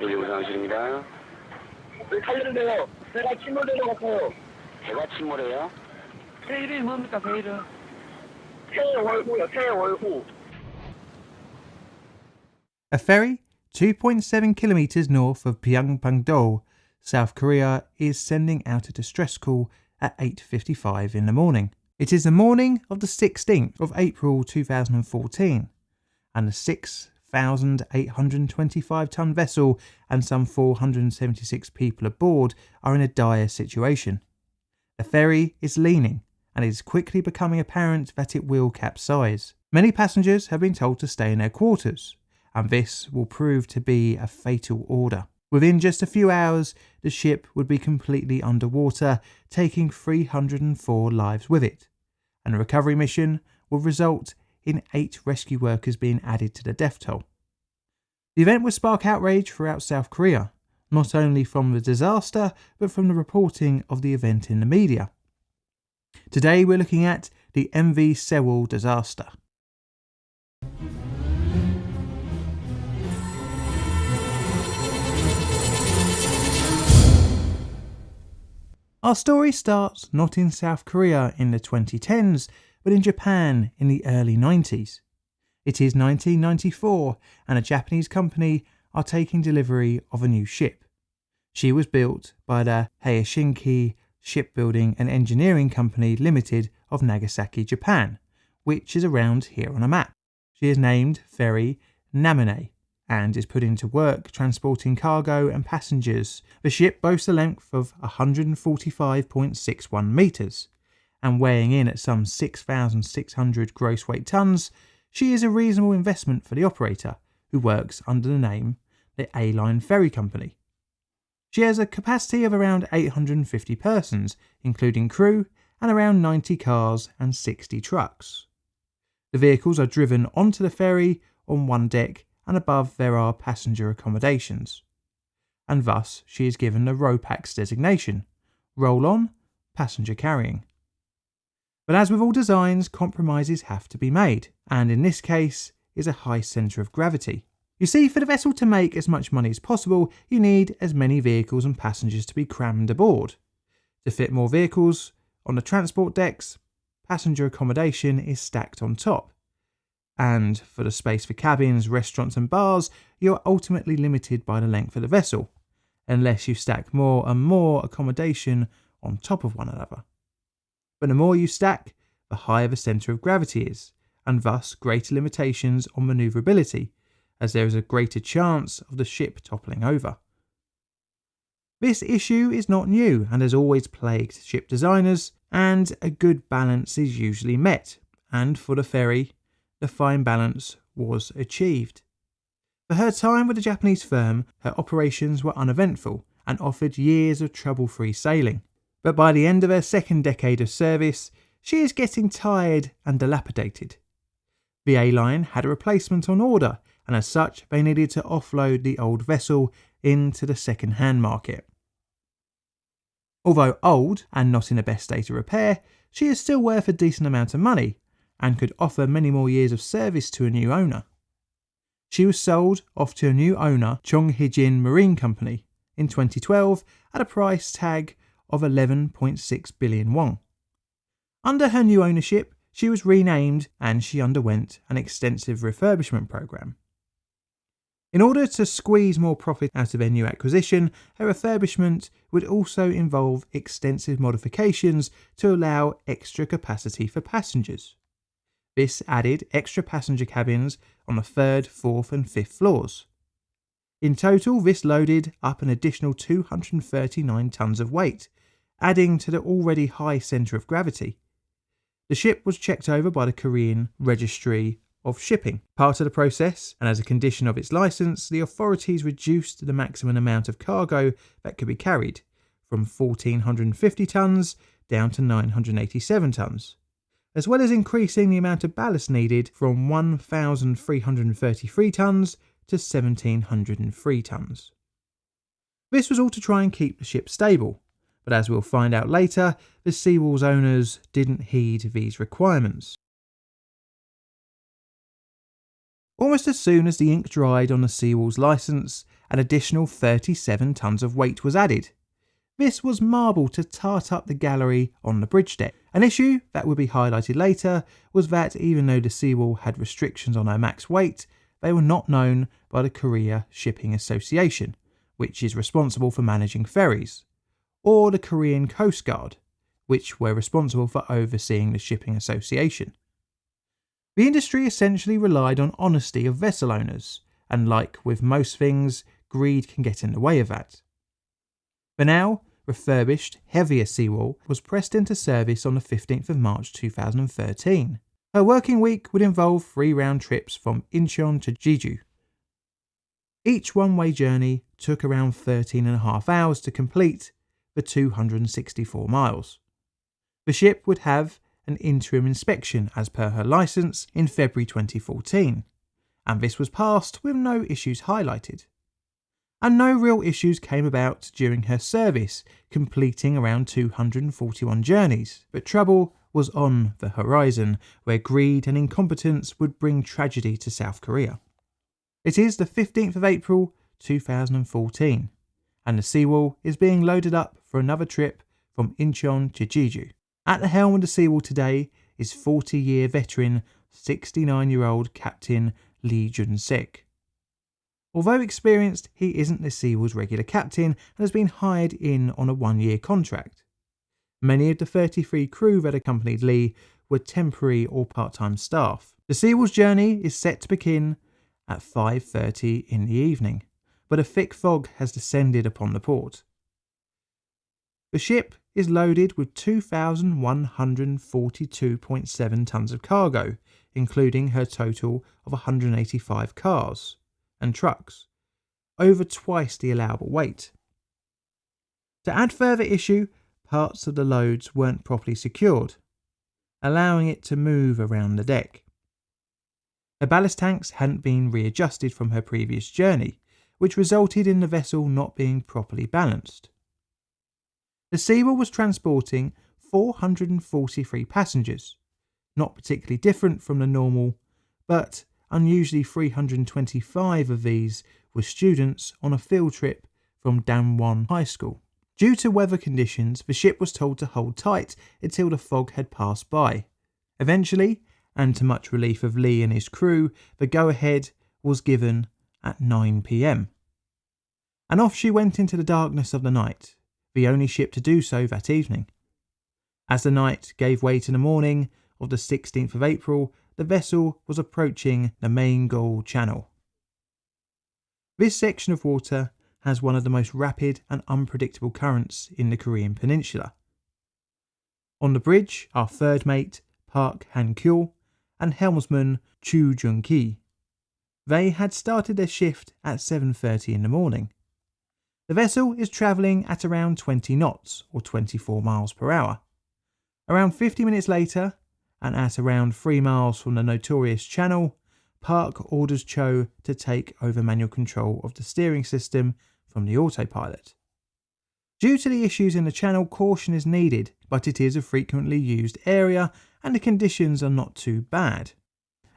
상실입니다. 살려주세요. 배가 침몰된 것 같아요. 배가 침몰해요? 배 이름이 뭡니까, 배 이름? 세월호요, 세월호. A ferry, 2.7 kilometres north of Byeongpungdo, South Korea, is sending out a distress call at 8:55 in the morning. It is the morning of the 16th of April 2014, and the 6,825-ton vessel and some 476 people aboard are in a dire situation. The ferry is leaning, and it is quickly becoming apparent that it will capsize. Many passengers have been told to stay in their quarters, and this will prove to be a fatal order. Within just a few hours, the ship would be completely underwater, taking 304 lives with it, and the recovery mission would result in 8 rescue workers being added to the death toll. The event would spark outrage throughout South Korea, not only from the disaster, but from the reporting of the event in the media. Today we're looking at the MV Sewol disaster. Our story starts not in South Korea in the 2010s, but in Japan in the early 90s. It is 1994, and a Japanese company are taking delivery of a new ship. She was built by the Helsinki Shipbuilding and Engineering Company Limited of Nagasaki, Japan, which is around here on a map. She is named Ferry Namine and is put into work transporting cargo and passengers. The ship boasts a length of 145.61 metres, and weighing in at some 6,600 gross weight tonnes, she is a reasonable investment for the operator, who works under the name the A-Line Ferry Company. She has a capacity of around 850 persons, including crew, and around 90 cars and 60 trucks. The vehicles are driven onto the ferry on one deck, and above there are passenger accommodations. And thus she is given the ROPAX designation, roll-on, passenger carrying. But as with all designs, compromises have to be made, and in this case is a high centre of gravity. You see, for the vessel to make as much money as possible, you need as many vehicles and passengers to be crammed aboard. To fit more vehicles on the transport decks, passenger accommodation is stacked on top. And for the space for cabins, restaurants and bars, you are ultimately limited by the length of the vessel, unless you stack more and more accommodation on top of one another. But the more you stack, the higher the centre of gravity is, and thus greater limitations on manoeuvrability, as there is a greater chance of the ship toppling over. This issue is not new and has always plagued ship designers, and a good balance is usually met, and for the ferry, the fine balance was achieved. For her time with the Japanese firm, her operations were uneventful and offered years of trouble-free sailing. But by the end of her second decade of service, she is getting tired and dilapidated. The A-Line had a replacement on order, and as such they needed to offload the old vessel into the second-hand market. Although old and not in the best state of repair, she is still worth a decent amount of money, and could offer many more years of service to a new owner. She was sold off to a new owner, Chonghaejin Marine Company, in 2012 at a price tag of 11.6 billion won. Under her new ownership, she was renamed and she underwent an extensive refurbishment program. In order to squeeze more profit out of her new acquisition, her refurbishment would also involve extensive modifications to allow extra capacity for passengers. This added extra passenger cabins on the 3rd, 4th and 5th floors. In total, this loaded up an additional 239 tonnes of weight, adding to the already high centre of gravity. The ship was checked over by the Korean Registry of Shipping. Part of the process, and as a condition of its licence, the authorities reduced the maximum amount of cargo that could be carried, from 1,450 tonnes down to 987 tonnes. As well as increasing the amount of ballast needed from 1,333 tonnes to 1,703 tonnes. This was all to try and keep the ship stable, but as we'll find out later, the Sewol's owners didn't heed these requirements. Almost as soon as the ink dried on the Sewol's licence An additional 37 tons of weight was added. This was marble to tart up the gallery on the bridge deck. An issue that would be highlighted later was that even though the Sewol had restrictions on her max weight, they were not known by the Korea Shipping Association, which is responsible for managing ferries, or the Korean Coast Guard, which were responsible for overseeing the shipping association. The industry essentially relied on honesty of vessel owners, and like with most things, greed can get in the way of that. The now refurbished, heavier Sewol was pressed into service on the 15th of March 2013. Her working week would involve 3 round trips from Incheon to Jeju. Each one-way journey took around 13.5 hours to complete the 264 miles. The ship would have an interim inspection as per her licence in February 2014, and this was passed with no issues highlighted. And no real issues came about during her service, completing around 241 journeys. But trouble was on the horizon, where greed and incompetence would bring tragedy to South Korea. It is the 15th of April 2014, and the Sewol is being loaded up for another trip from Incheon to Jeju. At the helm of the Sewol today is 40-year veteran, 69-year-old Captain Lee Jun-sik. Although experienced, he isn't the Sewol's regular captain and has been hired in on a 1-year contract. Many of the 33 crew that accompanied Lee were temporary or part-time staff. The Sewol's journey is set to begin at 5:30 in the evening, but a thick fog has descended upon the port. The ship is loaded with 2,142.7 tons of cargo, including her total of 185 cars and trucks, over twice the allowable weight. To add further issue, parts of the loads weren't properly secured, allowing it to move around the deck. Her ballast tanks hadn't been readjusted from her previous journey, which resulted in the vessel not being properly balanced. The Sewol was transporting 443 passengers, not particularly different from the normal, but unusually 325 of these were students on a field trip from Danwon High School. Due to weather conditions, the ship was told to hold tight until the fog had passed by. Eventually, and to much relief of Lee and his crew, the go-ahead was given at 9 p.m. And off she went into the darkness of the night, the only ship to do so that evening. As the night gave way to the morning of the 16th of April, the vessel was approaching the Main-Gol Channel. This section of water has one of the most rapid and unpredictable currents in the Korean peninsula. On the bridge are third mate Park Han-kyo and helmsman Chu Jung-ki. They had started their shift at 7:30 in the morning. The vessel is travelling at around 20 knots or 24 miles per hour. Around 50 minutes later, and at around 3 miles from the notorious channel, Park orders Cho to take over manual control of the steering system from the autopilot. Due to the issues in the channel, caution is needed, but it is a frequently used area and the conditions are not too bad.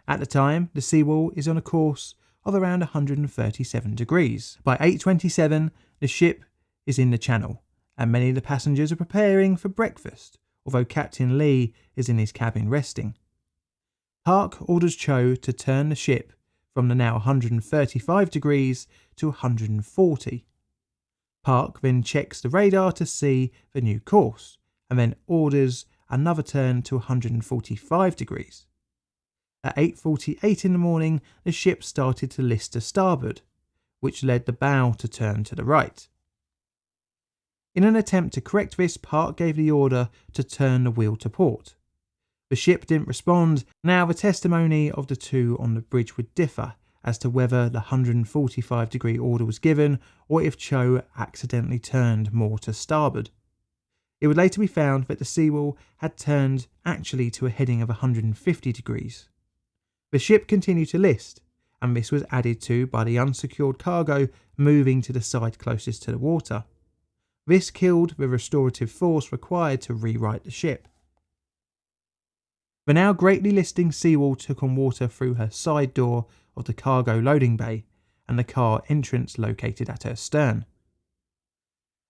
At the time, the Sewol is on a course of around 137 degrees. By 8:27, the ship is in the channel and many of the passengers are preparing for breakfast, although Captain Lee is in his cabin resting. Park orders Cho to turn the ship from the now 135 degrees to 140. Park then checks the radar to see the new course and then orders another turn to 145 degrees. At 8:48 in the morning, the ship started to list to starboard, which led the bow to turn to the right. In an attempt to correct this, Park gave the order to turn the wheel to port. The ship didn't respond. Now the testimony of the two on the bridge would differ as to whether the 145 degree order was given or if Cho accidentally turned more to starboard. It would later be found that the Sewol had turned actually to a heading of 150 degrees. The ship continued to list, and this was added to by the unsecured cargo moving to the side closest to the water. This killed the restorative force required to rewrite the ship. The now greatly listing Sewol took on water through her side door of the cargo loading bay and the car entrance located at her stern.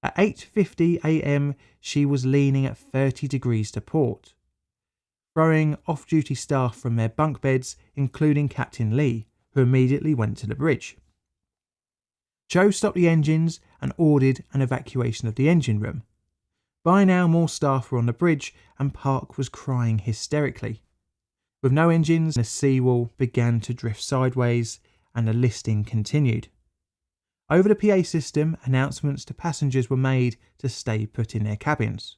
At 8:50 a.m, she was leaning at 30 degrees to port, throwing off-duty staff from their bunk beds, including Captain Lee, who immediately went to the bridge. Cho stopped the engines and ordered an evacuation of the engine room. By now, more staff were on the bridge and Park was crying hysterically. With no engines, the Sewol began to drift sideways and the listing continued. Over the PA system, announcements to passengers were made to stay put in their cabins.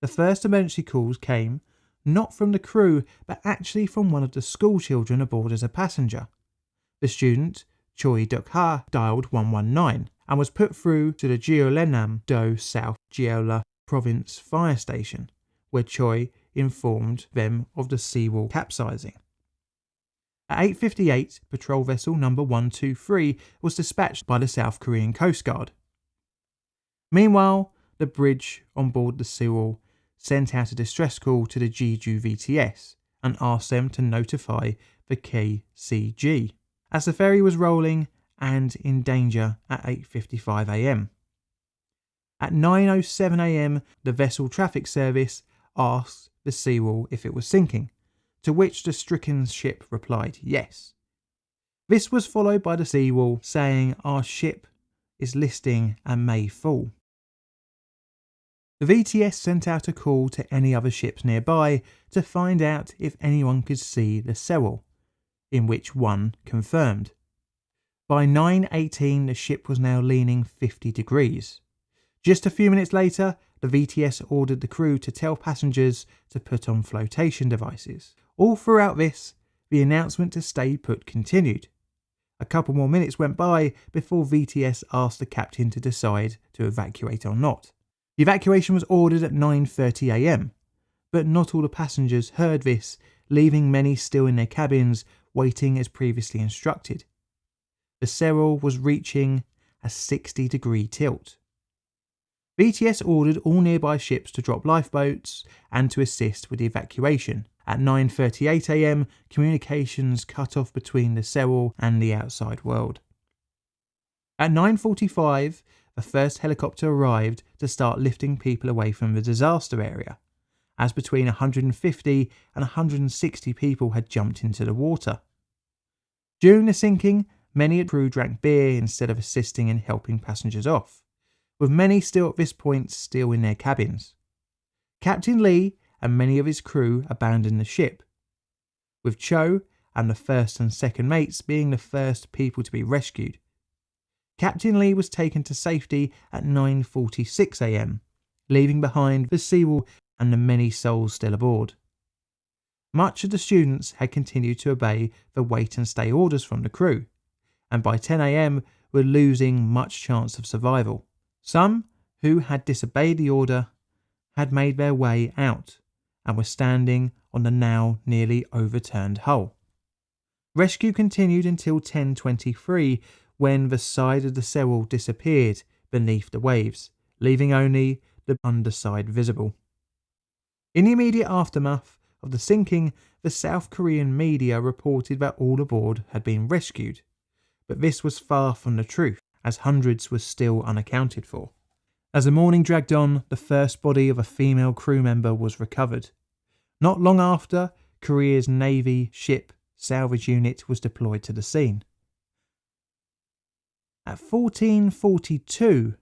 The first emergency calls came not from the crew, but actually from one of the school children aboard as a passenger. The student, Choi Duk-ha, dialed 119 and was put through to the Jeollanam-do South Jeolla Province Fire Station, where Choi informed them of the Sewol capsizing. At 8:58, patrol vessel number 123 was dispatched by the South Korean Coast Guard. Meanwhile, the bridge on board the Sewol sent out a distress call to the Jeju VTS and asked them to notify the KCG, as the ferry was rolling and in danger at 8:55 a.m. At 9:07 a.m, the vessel traffic service asked the Sewol if it was sinking, to which the stricken ship replied yes. This was followed by the Sewol saying our ship is listing and may fall. The VTS sent out a call to any other ships nearby to find out if anyone could see the Sewol, in which one confirmed. By 9:18 the ship was now leaning 50 degrees. Just a few minutes later, the VTS ordered the crew to tell passengers to put on flotation devices. All throughout this, the announcement to stay put continued. A couple more minutes went by before VTS asked the captain to decide to evacuate or not. The evacuation was ordered at 9:30 a.m, but not all the passengers heard this, leaving many still in their cabins waiting as previously instructed. The Sewol was reaching a 60-degree tilt. VTS ordered all nearby ships to drop lifeboats and to assist with the evacuation. At 9:38 a.m, communications cut off between the Sewol and the outside world. At 9:45, the first helicopter arrived to start lifting people away from the disaster area, as between 150 and 160 people had jumped into the water. During the sinking, many crew drank beer instead of assisting in helping passengers off, with many still at this point still in their cabins. Captain Lee and many of his crew abandoned the ship, with Cho and the first and second mates being the first people to be rescued. Captain Lee was taken to safety at 9:46 a.m, leaving behind the Sewol and the many souls still aboard. Much of the students had continued to obey the wait and stay orders from the crew, and by 10 a.m. were losing much chance of survival. Some who had disobeyed the order had made their way out and were standing on the now nearly overturned hull. Rescue continued until 10:23, when the side of the Sewol disappeared beneath the waves, leaving only the underside visible. In the immediate aftermath of the sinking, the South Korean media reported that all aboard had been rescued, but this was far from the truth, as hundreds were still unaccounted for. As the morning dragged on, the first body of a female crew member was recovered. Not long after, Korea's Navy ship salvage unit was deployed to the scene. At 14:42,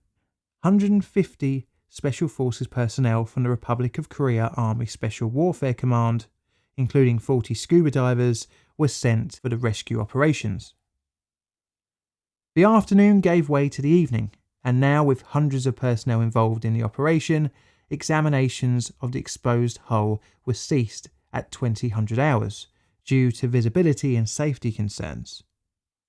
150 Special Forces personnel from the Republic of Korea Army Special Warfare Command, including 40 scuba divers, were sent for the rescue operations. The afternoon gave way to the evening, and now with hundreds of personnel involved in the operation, examinations of the exposed hull were ceased at 2000 hours due to visibility and safety concerns.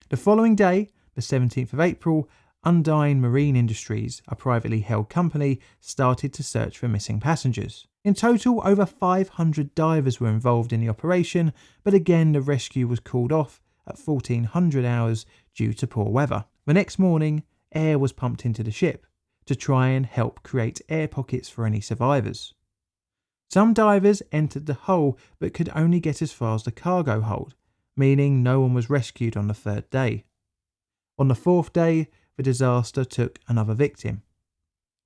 The following day, the 17th of April, Danwon Marine Industries, a privately held company, started to search for missing passengers. In total, over 500 divers were involved in the operation, but again the rescue was called off at 1400 hours due to poor weather. The next morning, air was pumped into the ship to try and help create air pockets for any survivors. Some divers entered the hull but could only get as far as the cargo hold, meaning no one was rescued on the third day. On the fourth day, the disaster took another victim,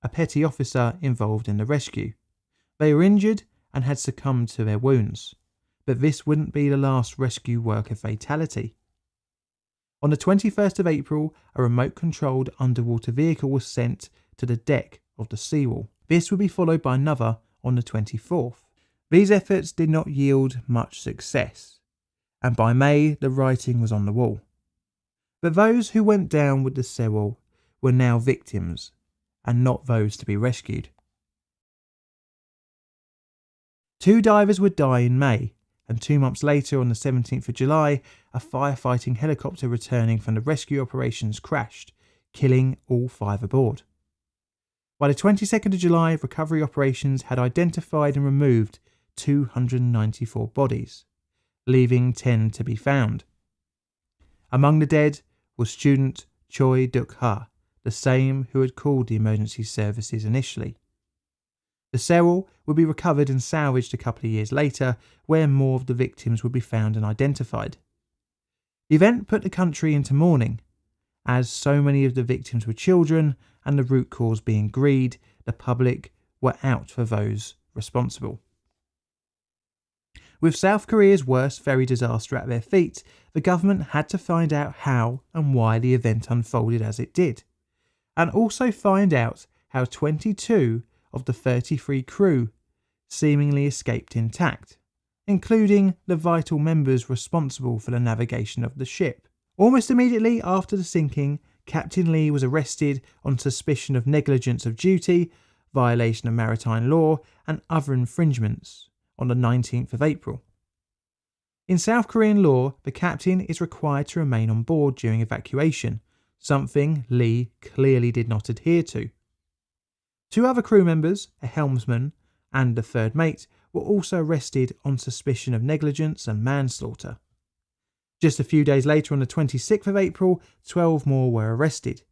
a petty officer involved in the rescue. They were injured and had succumbed to their wounds, but this wouldn't be the last rescue worker fatality. On the 21st of April, a remote-controlled underwater vehicle was sent to the deck of the Sewol. This would be followed by another on the 24th. These efforts did not yield much success, and by May the writing was on the wall. But those who went down with the Sewol were now victims, and not those to be rescued. 2 divers would die in May, and 2 months later, on the 17th of July, a firefighting helicopter returning from the rescue operations crashed, killing all 5 aboard. By the 22nd of July, recovery operations had identified and removed 294 bodies, leaving 10 to be found. Among the dead was student Choi Duk-ha, the same who had called the emergency services initially. The Sewol would be recovered and salvaged a couple of years later, where more of the victims would be found and identified. The event put the country into mourning, as so many of the victims were children, and the root cause being greed. The public were out for those responsible. With South Korea's worst ferry disaster at their feet, the government had to find out how and why the event unfolded as it did, and also find out how 22 of the 33 crew seemingly escaped intact, including the vital members responsible for the navigation of the ship. Almost immediately after the sinking, Captain Lee was arrested on suspicion of negligence of duty, violation of maritime law, and other infringements on the 19th of April. In South Korean law, the captain is required to remain on board during evacuation, something Lee clearly did not adhere to. 2 other crew members, a helmsman and the third mate, were also arrested on suspicion of negligence and manslaughter. Just a few days later, on the 26th of April, 12 more were arrested.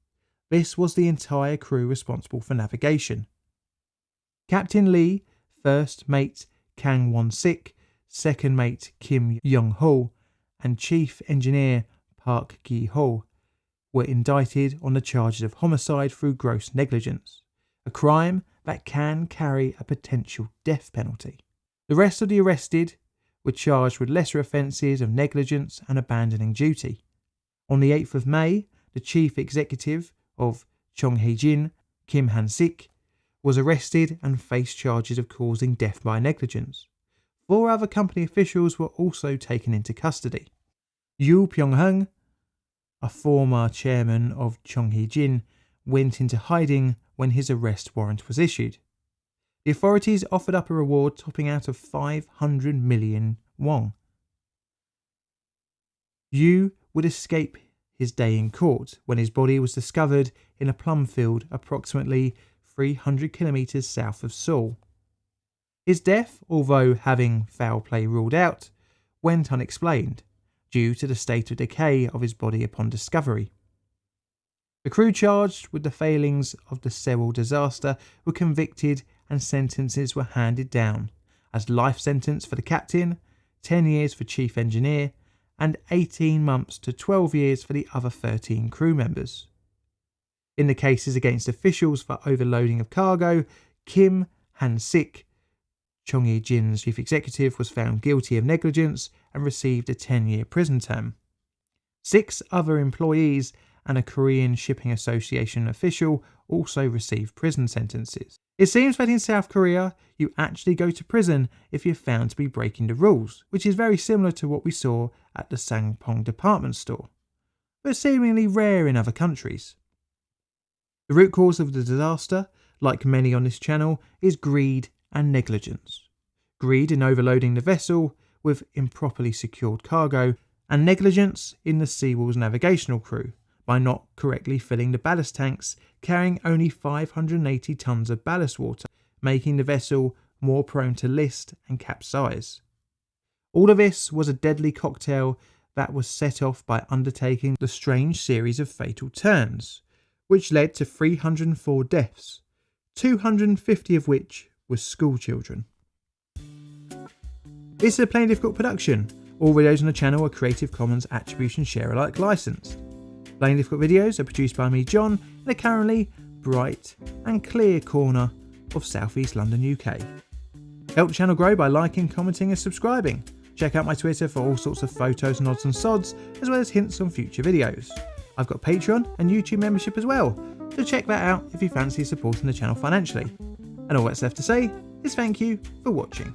This was the entire crew responsible for navigation. Captain Lee, first mate Kang Won-sik, second mate Kim Young-ho, and chief engineer Park Geun-hye were indicted on the charges of homicide through gross negligence, a crime that can carry a potential death penalty. The rest of the arrested were charged with lesser offences of negligence and abandoning duty. On the 8th of May, the chief executive of Chonghaejin, Kim Han-sik, was arrested and faced charges of causing death by negligence. 4 other company officials were also taken into custody. Yoo Pyong-hung, a former chairman of Chonghaejin, went into hiding when his arrest warrant was issued. The authorities offered up a reward topping out of 500 million won. Yu would escape his day in court when his body was discovered in a plum field approximately 300 kilometres south of Seoul. His death, although having foul play ruled out, went unexplained due to the state of decay of his body upon discovery. The crew charged with the failings of the Sewol disaster were convicted and sentences were handed down as life sentence for the captain, 10 years for chief engineer, and 18 months to 12 years for the other 13 crew members. In the cases against officials for overloading of cargo, Kim Han-sik, Chonghaejin's chief executive, was found guilty of negligence and received a 10-year prison term. 6 other employees and a Korean Shipping Association official also received prison sentences. It seems that in South Korea, you actually go to prison if you're found to be breaking the rules, which is very similar to what we saw at the Sangpong department store, but seemingly rare in other countries. The root cause of the disaster, like many on this channel, is greed and negligence. Greed in overloading the vessel with improperly secured cargo, and negligence in the Sewol's navigational crew by not correctly filling the ballast tanks, carrying only 580 tons of ballast water, making the vessel more prone to list and capsize. All of this was a deadly cocktail that was set off by undertaking the strange series of fatal turns, which led to 304 deaths, 250 of which were school children. This is a Plain Difficult production. All videos on the channel are Creative Commons Attribution Share Alike licensed. Plain Difficult videos are produced by me, John, in a currently bright and clear corner of South East London, UK. Help the channel grow by liking, commenting and subscribing. Check out my Twitter for all sorts of photos and odds and sods, as well as hints on future videos. I've got Patreon and YouTube membership as well, so check that out if you fancy supporting the channel financially. And all that's left to say is thank you for watching.